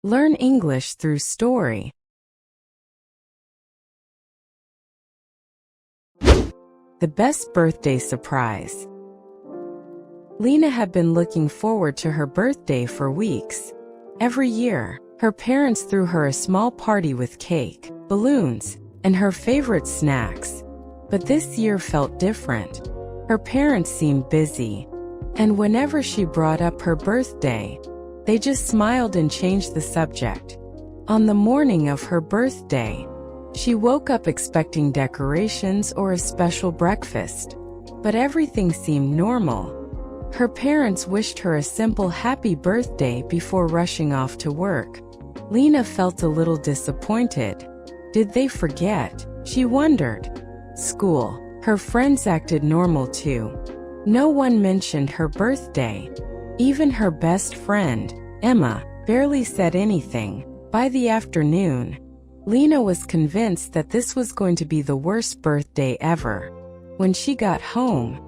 Learn English through story. The best birthday surprise. Lena had been looking forward to her birthday for weeks. Every year, her parents threw her a small party with cake, balloons, and her favorite snacks. But this year felt different. Her parents seemed busy, and whenever she brought up her birthday, they just smiled and changed the subject. On the morning of her birthday, she woke up expecting decorations or a special breakfast, but everything seemed normal. Her parents wished her a simple happy birthday before rushing off to work. Lena felt a little disappointed. Did they forget? She wondered. School. Her friends acted normal too. No one mentioned her birthday. Even her best friend, Emma, barely said anything. By the afternoon, Lena was convinced that this was going to be the worst birthday ever. When she got home,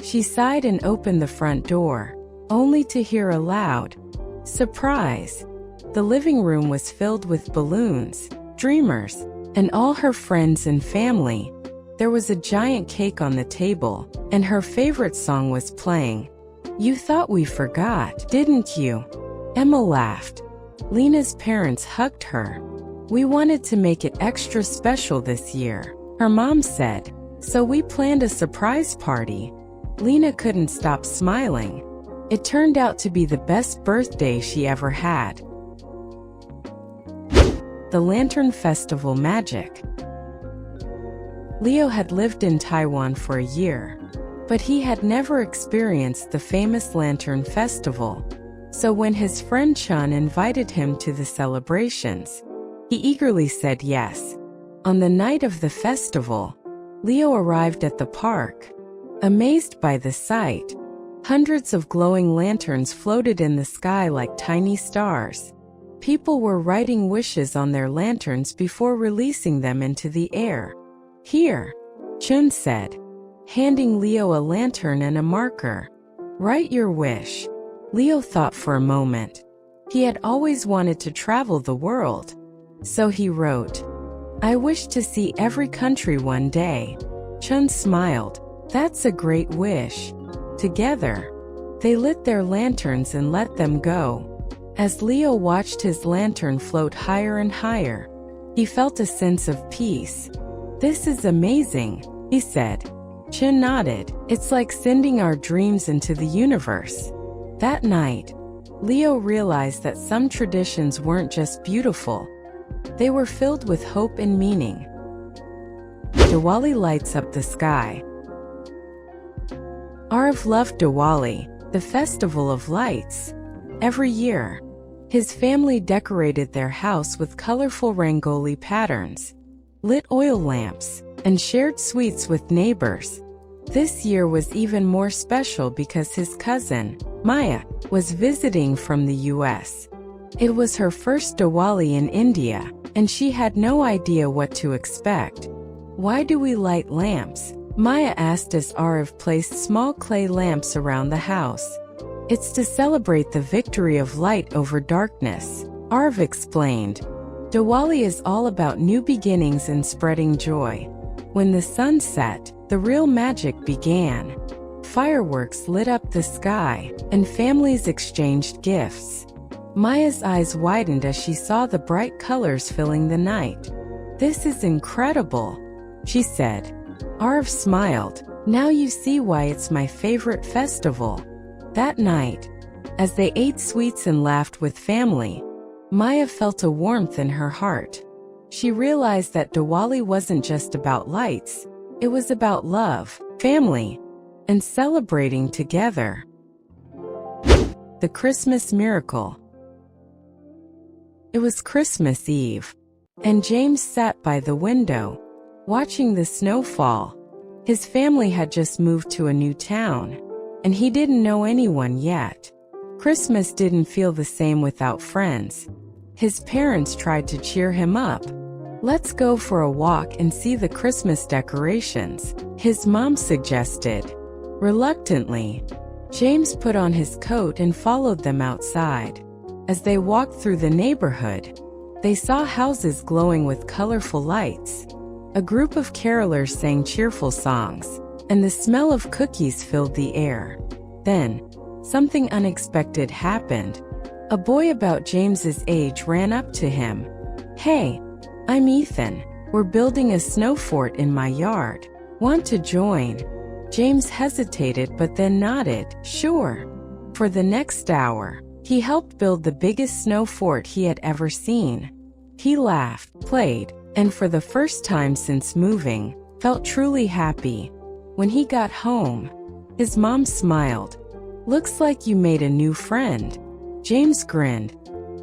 she sighed and opened the front door, only to hear a loud surprise. The living room was filled with balloons, dreamers, and all her friends and family. There was a giant cake on the table, and her favorite song was playing. "You thought we forgot, didn't you?" Emma laughed. Lena's parents hugged her. "We wanted to make it extra special this year," her mom said, "so we planned a surprise party." Lena couldn't stop smiling. It turned out to be the best birthday she ever had. The Lantern Festival magic. Leo had lived in Taiwan for a year, but he had never experienced the famous Lantern Festival. So when his friend Chun invited him to the celebrations, he eagerly said yes. On the night of the festival, Leo arrived at the park. Amazed by the sight, hundreds of glowing lanterns floated in the sky like tiny stars. People were writing wishes on their lanterns before releasing them into the air. "Here," Chun said, handing Leo a lantern and a marker. "Write your wish." Leo thought for a moment. He had always wanted to travel the world. So he wrote, "I wish to see every country one day." Chun smiled. "That's a great wish." Together, they lit their lanterns and let them go. As Leo watched his lantern float higher and higher, he felt a sense of peace. "This is amazing," he said. Chun nodded. "It's like sending our dreams into the universe." That night, Leo realized that some traditions weren't just beautiful. They were filled with hope and meaning. Diwali lights up the sky. Arav loved Diwali, the festival of lights. Every year, his family decorated their house with colorful rangoli patterns, lit oil lamps, and shared sweets with neighbors. This year was even more special because his cousin, Maya, was visiting from the US. It was her first Diwali in India, and she had no idea what to expect. "Why do we light lamps?" Maya asked as Arav placed small clay lamps around the house. "It's to celebrate the victory of light over darkness," Arav explained. Diwali is all about new beginnings and spreading joy. When the sun set, the real magic began. Fireworks lit up the sky, and families exchanged gifts. Maya's eyes widened as she saw the bright colors filling the night. "This is incredible," she said. Arav smiled. "Now you see why it's my favorite festival." That night, as they ate sweets and laughed with family, Maya felt a warmth in her heart. She realized that Diwali wasn't just about lights. It was about love, family, and celebrating together. The Christmas Miracle. It was Christmas Eve, and James sat by the window, watching the snow fall. His family had just moved to a new town, and he didn't know anyone yet. Christmas didn't feel the same without friends. His parents tried to cheer him up. "Let's go for a walk and see the Christmas decorations," his mom suggested. Reluctantly, James put on his coat and followed them outside. As they walked through the neighborhood, they saw houses glowing with colorful lights. A group of carolers sang cheerful songs, and the smell of cookies filled the air. Then, something unexpected happened. A boy about James's age ran up to him. "Hey, I'm Ethan. We're building a snow fort in my yard. Want to join?" James hesitated but then nodded, "Sure." For the next hour, he helped build the biggest snow fort he had ever seen. He laughed, played, and for the first time since moving, felt truly happy. When he got home, his mom smiled. "Looks like you made a new friend." James grinned.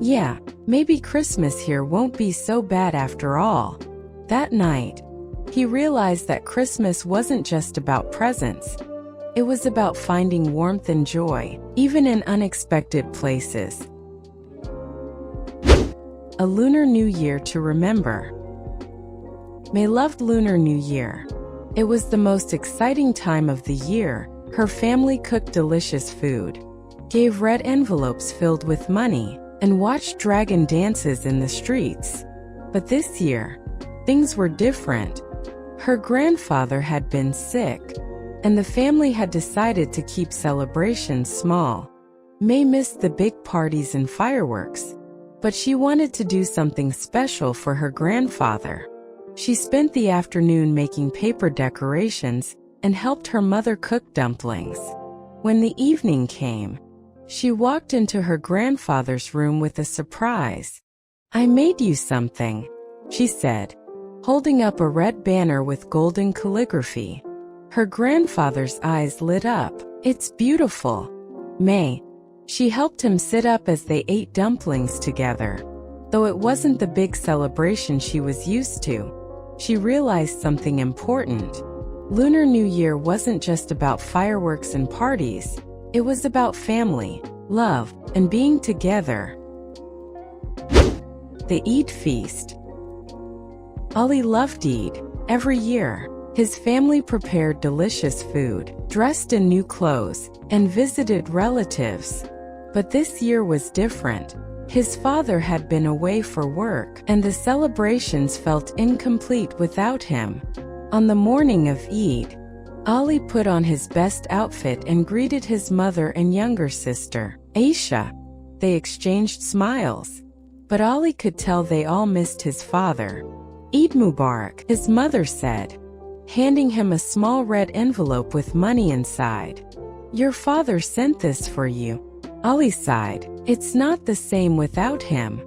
"Yeah, maybe Christmas here won't be so bad after all." That night, he realized that Christmas wasn't just about presents. It was about finding warmth and joy, even in unexpected places. A Lunar New Year to remember. May loved Lunar New Year. It was the most exciting time of the year. Her family cooked delicious food, gave red envelopes filled with money, and watched dragon dances in the streets. But this year, things were different. Her grandfather had been sick, and the family had decided to keep celebrations small. May missed the big parties and fireworks, but she wanted to do something special for her grandfather. She spent the afternoon making paper decorations and helped her mother cook dumplings. When the evening came, she walked into her grandfather's room with a surprise. "I made you something," she said, holding up a red banner with golden calligraphy. Her grandfather's eyes lit up. "It's beautiful, May." She helped him sit up as they ate dumplings together. Though it wasn't the big celebration she was used to, she realized something important. Lunar New Year wasn't just about fireworks and parties. It was about family, love, and being together. The Eid Feast. Ali loved Eid. Every year, his family prepared delicious food, dressed in new clothes, and visited relatives. But this year was different. His father had been away for work, and the celebrations felt incomplete without him. On the morning of Eid, Ali put on his best outfit and greeted his mother and younger sister, Aisha. They exchanged smiles, but Ali could tell they all missed his father. "Eid Mubarak," his mother said, handing him a small red envelope with money inside. "Your father sent this for you." Ali sighed. "It's not the same without him."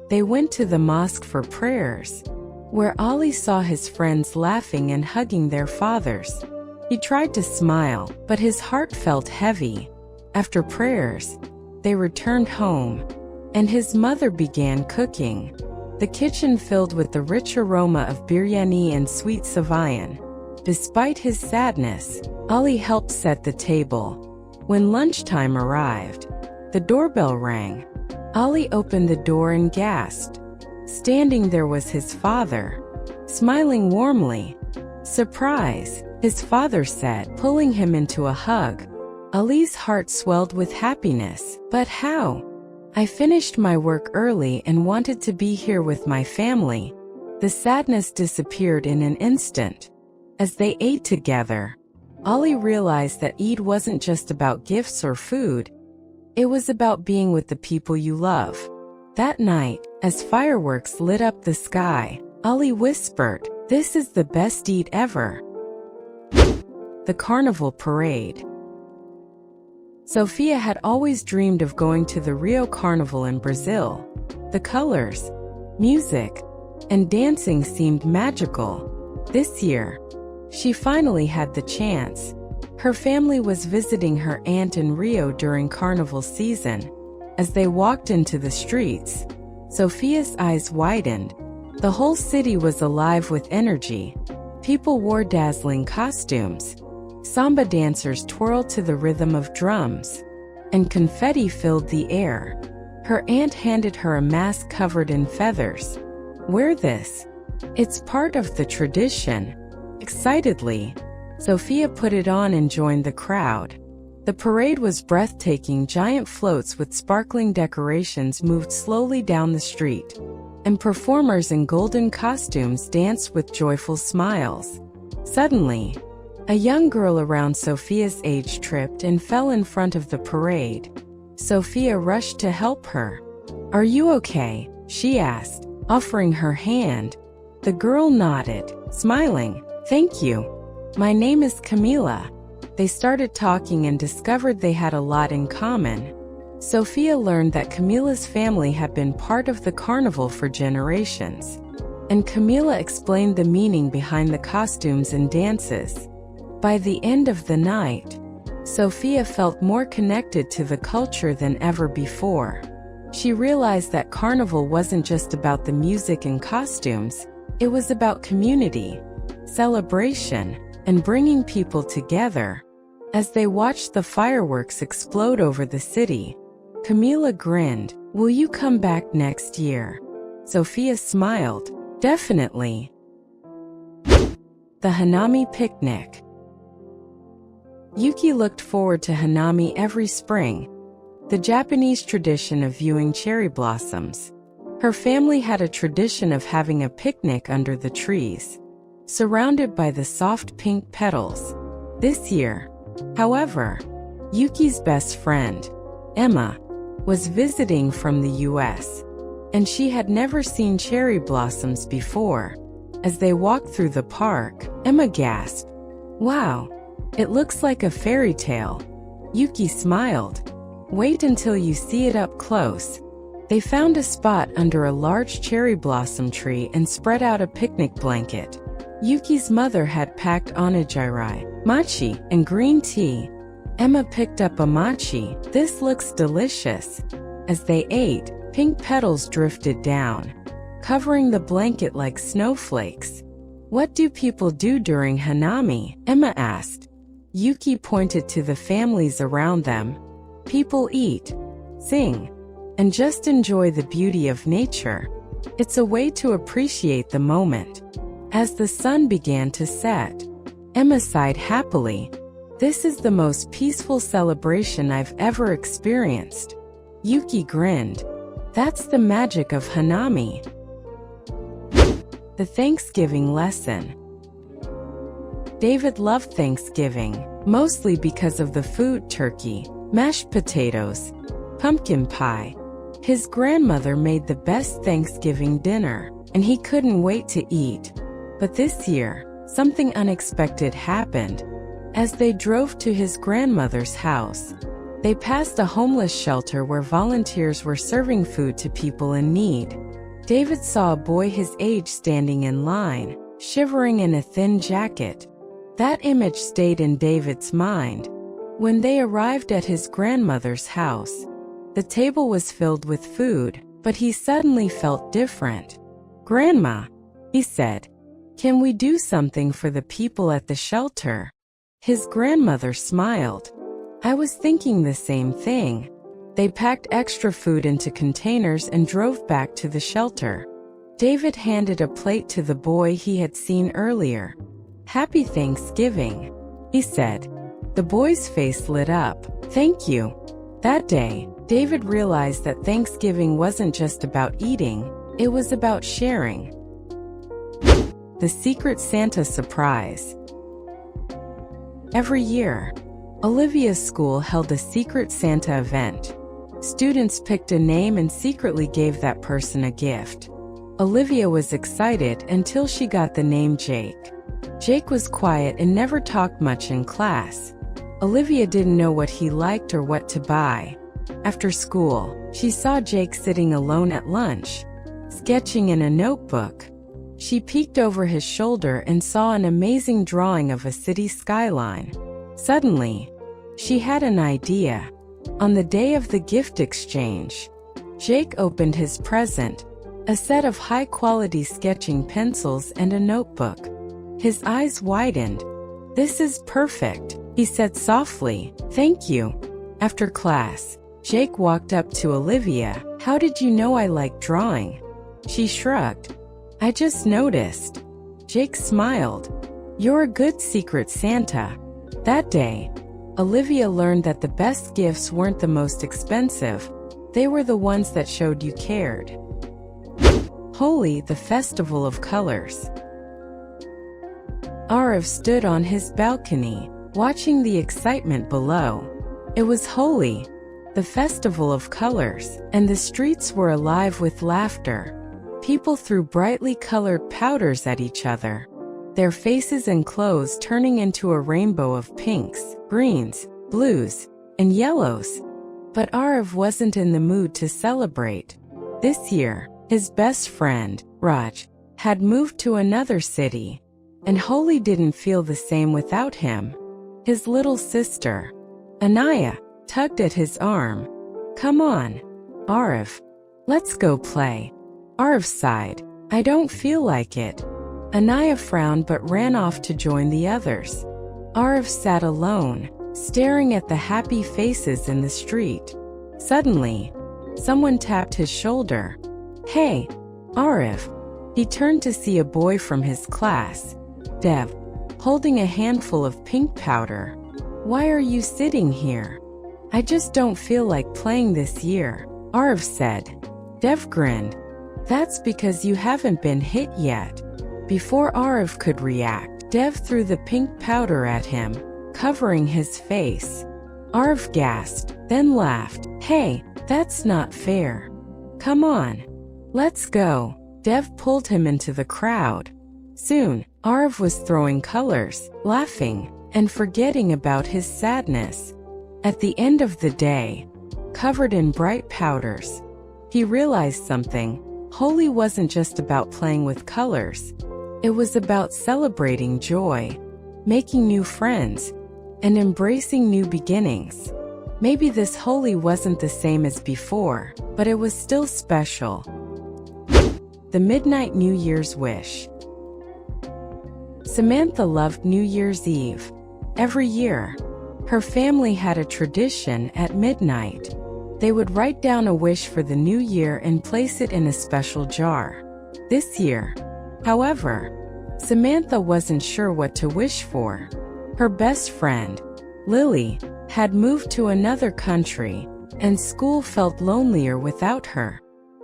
They went to the mosque for prayers, where Ali saw his friends laughing and hugging their fathers. He tried to smile, but his heart felt heavy. After prayers, they returned home, and his mother began cooking. The kitchen filled with the rich aroma of biryani and sweet saviyan. Despite his sadness, Ali helped set the table. When lunchtime arrived, the doorbell rang. Ali opened the door and gasped. Standing there was his father, smiling warmly. "Surprise," his father said, pulling him into a hug. Ali's heart swelled with happiness. "But how? I finished my work early and wanted to be here with my family." The sadness disappeared in an instant. As they ate together, Ali realized that Eid wasn't just about gifts or food. It was about being with the people you love. That night, as fireworks lit up the sky, Ali whispered, "This is the best Eid ever." The Carnival Parade. Sophia had always dreamed of going to the Rio Carnival in Brazil. The colors, music, and dancing seemed magical. This year, she finally had the chance. Her family was visiting her aunt in Rio during carnival season. As they walked into the streets, Sophia's eyes widened. The whole city was alive with energy. People wore dazzling costumes. Samba dancers twirled to the rhythm of drums, and confetti filled the air. Her aunt handed her a mask covered in feathers. "Wear this. It's part of the tradition." Excitedly, Sophia put it on and joined the crowd. The parade was breathtaking. Giant floats with sparkling decorations moved slowly down the street, and performers in golden costumes danced with joyful smiles. Suddenly, a young girl around Sophia's age tripped and fell in front of the parade. Sophia rushed to help her. "Are you okay?" she asked, offering her hand. The girl nodded, smiling. "Thank you. My name is Camila." They started talking and discovered they had a lot in common. Sophia learned that Camila's family had been part of the carnival for generations, and Camila explained the meaning behind the costumes and dances. By the end of the night, Sophia felt more connected to the culture than ever before. She realized that carnival wasn't just about the music and costumes, it was about community, celebration, and bringing people together. As they watched the fireworks explode over the city, Camila grinned. "Will you come back next year?" Sophia smiled. "Definitely." The Hanami Picnic. Yuki looked forward to Hanami every spring, the Japanese tradition of viewing cherry blossoms. Her family had a tradition of having a picnic under the trees, surrounded by the soft pink petals. This year, however, Yuki's best friend, Emma, was visiting from the US, and she had never seen cherry blossoms before. As they walked through the park, Emma gasped, "Wow, it looks like a fairy tale." Yuki smiled. "Wait until you see it up close." They found a spot under a large cherry blossom tree and spread out a picnic blanket. Yuki's mother had packed onigiri, mochi, and green tea. Emma picked up a mochi. "This looks delicious." As they ate, pink petals drifted down, covering the blanket like snowflakes. "What do people do during Hanami?" Emma asked. Yuki pointed to the families around them. "People eat, sing, and just enjoy the beauty of nature. It's a way to appreciate the moment." As the sun began to set, Emma sighed happily. "This is the most peaceful celebration I've ever experienced." Yuki grinned. "That's the magic of Hanami." The Thanksgiving lesson. David loved Thanksgiving, mostly because of the food: turkey, mashed potatoes, pumpkin pie. His grandmother made the best Thanksgiving dinner, and he couldn't wait to eat. But this year, something unexpected happened. As they drove to his grandmother's house, they passed a homeless shelter where volunteers were serving food to people in need. David saw a boy his age standing in line, shivering in a thin jacket. That image stayed in David's mind. When they arrived at his grandmother's house, the table was filled with food, but he suddenly felt different. "Grandma," he said, "can we do something for the people at the shelter?" His grandmother smiled. "I was thinking the same thing." They packed extra food into containers and drove back to the shelter. David handed a plate to the boy he had seen earlier. "Happy Thanksgiving," he said. The boy's face lit up. "Thank you." That day, David realized that Thanksgiving wasn't just about eating, it was about sharing. The Secret Santa Surprise. Every year, Olivia's school held a Secret Santa event. Students picked a name and secretly gave that person a gift. Olivia was excited until she got the name Jake. Jake was quiet and never talked much in class. Olivia didn't know what he liked or what to buy. After school, she saw Jake sitting alone at lunch, sketching in a notebook. She peeked over his shoulder and saw an amazing drawing of a city skyline. Suddenly, she had an idea. On the day of the gift exchange, Jake opened his present, a set of high-quality sketching pencils and a notebook. His eyes widened. "This is perfect," he said softly. "Thank you." After class, Jake walked up to Olivia. "How did you know I like drawing?" She shrugged. "I just noticed." Jake smiled. "You're a good Secret Santa." That day, Olivia learned that the best gifts weren't the most expensive, they were the ones that showed you cared. Holi, the festival of colors. Arav stood on his balcony, watching the excitement below. It was Holi, the festival of colors, and the streets were alive with laughter. People threw brightly colored powders at each other, their faces and clothes turning into a rainbow of pinks, greens, blues, and yellows. But Arav wasn't in the mood to celebrate. This year, his best friend, Raj, had moved to another city, and Holi didn't feel the same without him. His little sister, Anaya, tugged at his arm. "Come on, Arav. Let's go play." Arav sighed. "I don't feel like it." Anaya frowned but ran off to join the others. Arav sat alone, staring at the happy faces in the street. Suddenly, someone tapped his shoulder. "Hey, Arav." He turned to see a boy from his class, Dev, holding a handful of pink powder. "Why are you sitting here?" "I just don't feel like playing this year," Arav said. Dev grinned. "That's because you haven't been hit yet." Before Arav could react, Dev threw the pink powder at him, covering his face. Arav gasped, then laughed. "Hey, that's not fair. Come on, let's go." Dev pulled him into the crowd. Soon, Arav was throwing colors, laughing, and forgetting about his sadness. At the end of the day, covered in bright powders, he realized something. Holi wasn't just about playing with colors. It was about celebrating joy, making new friends, and embracing new beginnings. Maybe this Holi wasn't the same as before, but it was still special. The Midnight New Year's Wish. Samantha loved New Year's Eve. Every year, her family had a tradition at midnight. They would write down a wish for the new year and place it in a special jar. This year, however, Samantha wasn't sure what to wish for. Her best friend, Lily, had moved to another country, and school felt lonelier without her.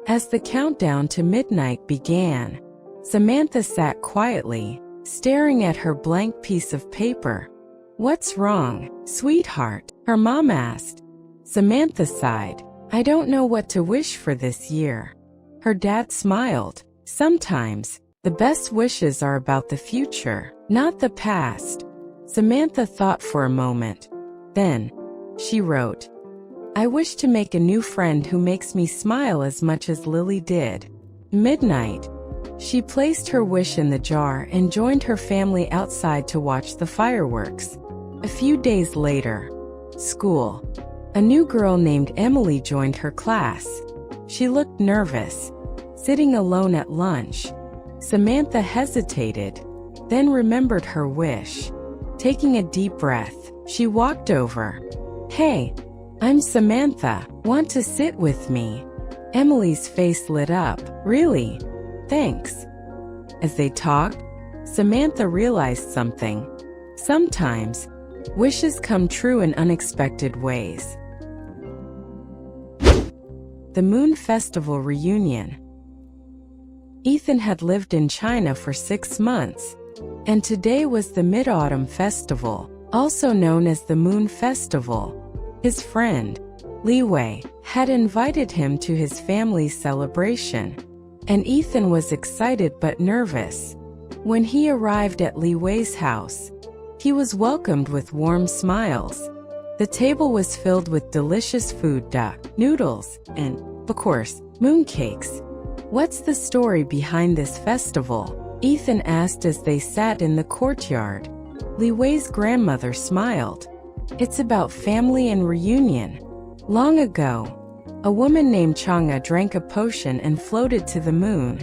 As the countdown to midnight began, Samantha sat quietly, staring at her blank piece of paper. "What's wrong, sweetheart?" her mom asked. Samantha sighed. "I don't know what to wish for this year." Her dad smiled. "Sometimes, the best wishes are about the future, not the past." Samantha thought for a moment. Then, she wrote, "I wish to make a new friend who makes me smile as much as Lily did." Midnight. She placed her wish in the jar and joined her family outside to watch the fireworks. A few days later, school. A new girl named Emily joined her class. She looked nervous, sitting alone at lunch. Samantha hesitated, then remembered her wish. Taking a deep breath, she walked over. "Hey, I'm Samantha. Want to sit with me?" Emily's face lit up. "Really? Thanks." As they talked, Samantha realized something. Sometimes, wishes come true in unexpected ways. The Moon Festival Reunion. Ethan had lived in China for 6 months, and today was the Mid-Autumn Festival, also known as the Moon Festival. His friend, Li Wei, had invited him to his family's celebration, and Ethan was excited but nervous. When he arrived at Li Wei's house, he was welcomed with warm smiles. The table was filled with delicious food, duck, noodles, and, of course, mooncakes. "What's the story behind this festival?" Ethan asked as they sat in the courtyard. Li Wei's grandmother smiled. "It's about family and reunion. Long ago, a woman named Chang'e drank a potion and floated to the moon.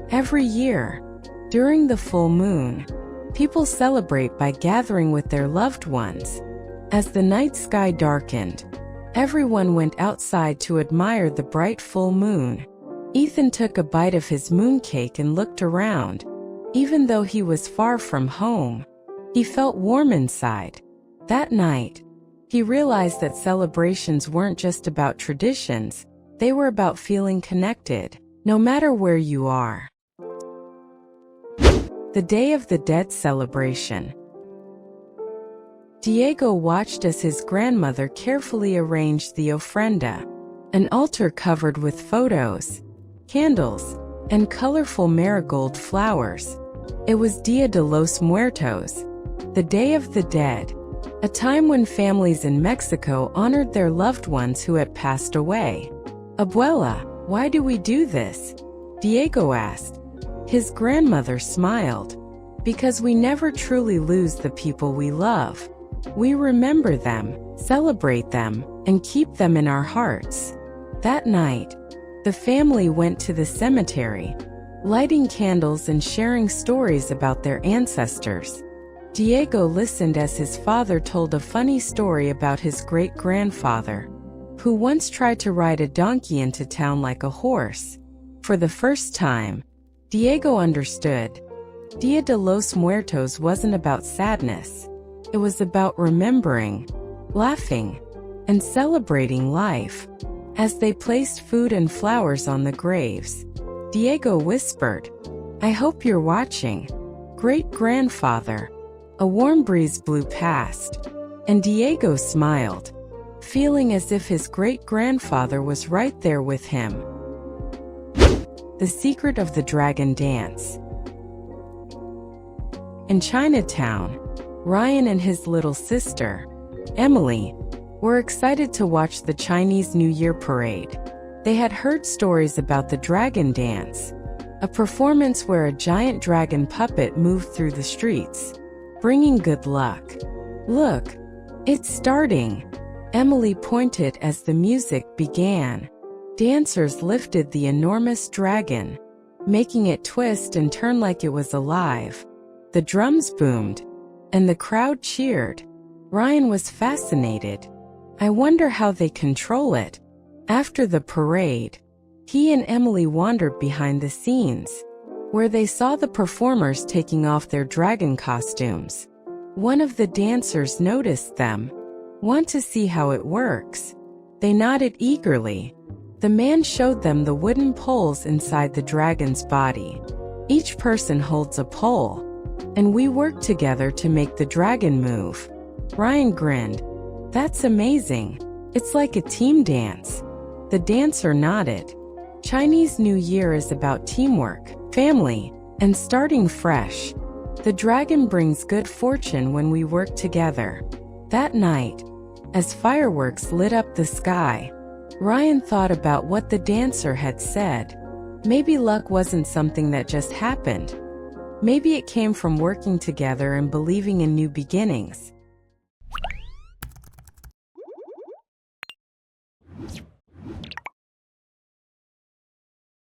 Every year, during the full moon, people celebrate by gathering with their loved ones. As the night sky darkened, everyone went outside to admire the bright full moon." Ethan took a bite of his mooncake and looked around. Even though he was far from home, he felt warm inside. That night, He realized that celebrations weren't just about traditions, they were about feeling connected, no matter where you are. The Day of the Dead celebration. Diego watched as his grandmother carefully arranged the ofrenda, an altar covered with photos, candles, and colorful marigold flowers. It was Dia de los Muertos, the Day of the Dead, a time when families in Mexico honored their loved ones who had passed away. "Abuela, why do we do this?" Diego asked. His grandmother smiled. "Because we never truly lose the people we love. We remember them, celebrate them, and keep them in our hearts." That night, the family went to the cemetery, lighting candles and sharing stories about their ancestors. Diego listened as his father told a funny story about his great-grandfather, who once tried to ride a donkey into town like a horse. For the first time, Diego understood. Dia de los Muertos wasn't about sadness. It was about remembering, laughing, and celebrating life. As they placed food and flowers on the graves, Diego whispered, "I hope you're watching, great-grandfather." A warm breeze blew past, and Diego smiled, feeling as if his great-grandfather was right there with him. The Secret of the Dragon Dance. In Chinatown, Ryan and his little sister, Emily, were excited to watch the Chinese New Year parade. They had heard stories about the Dragon Dance, a performance where a giant dragon puppet moved through the streets, bringing good luck. "Look, it's starting," Emily pointed as the music began. Dancers lifted the enormous dragon, making it twist and turn like it was alive. The drums boomed, and the crowd cheered. Ryan was fascinated. "I wonder how they control it." After the parade, he and Emily wandered behind the scenes, where they saw the performers taking off their dragon costumes. One of the dancers noticed them. "Want to see how it works?" They nodded eagerly. The man showed them the wooden poles inside the dragon's body. "Each person holds a pole, and we work together to make the dragon move." Ryan grinned. "That's amazing. It's like a team dance." The dancer nodded. Chinese New Year is about teamwork, family, and starting fresh. The dragon brings good fortune when we work together. That night, as fireworks lit up the sky, Ryan thought about what the dancer had said. Maybe luck wasn't something that just happened. Maybe it came from working together and believing in new beginnings.